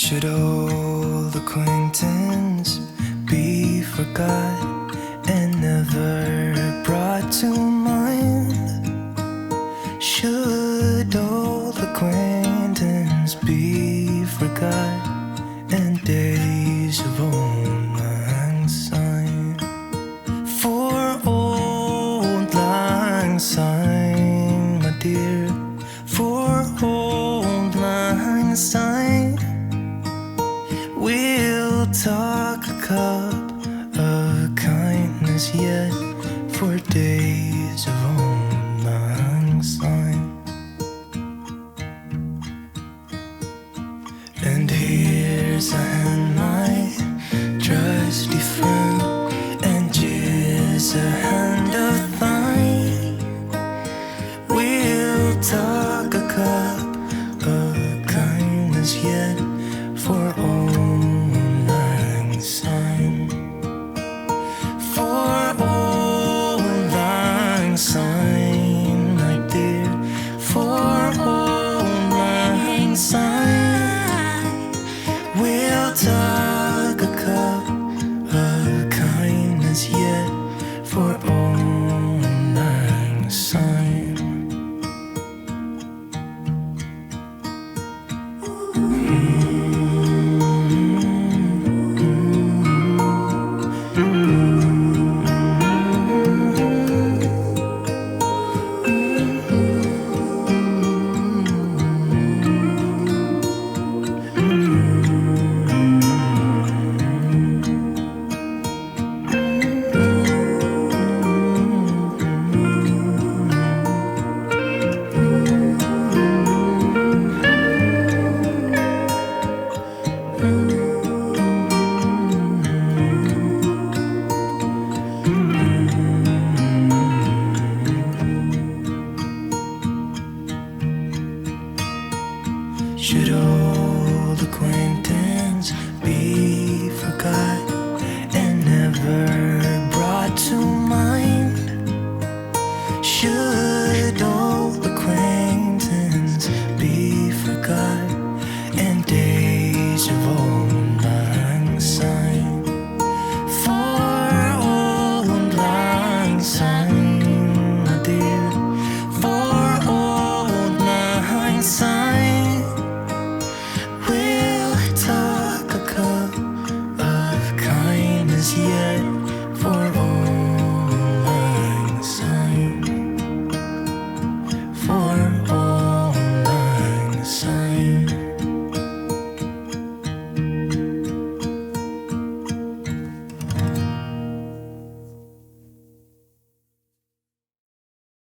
Should old acquaintance be forgot and never brought to mind? Should old acquaintance be forgot and days of old lang syne? For old lang syne, my dear, for old lang syne, we'll talk a cup of kindness yet for days of old lang syne.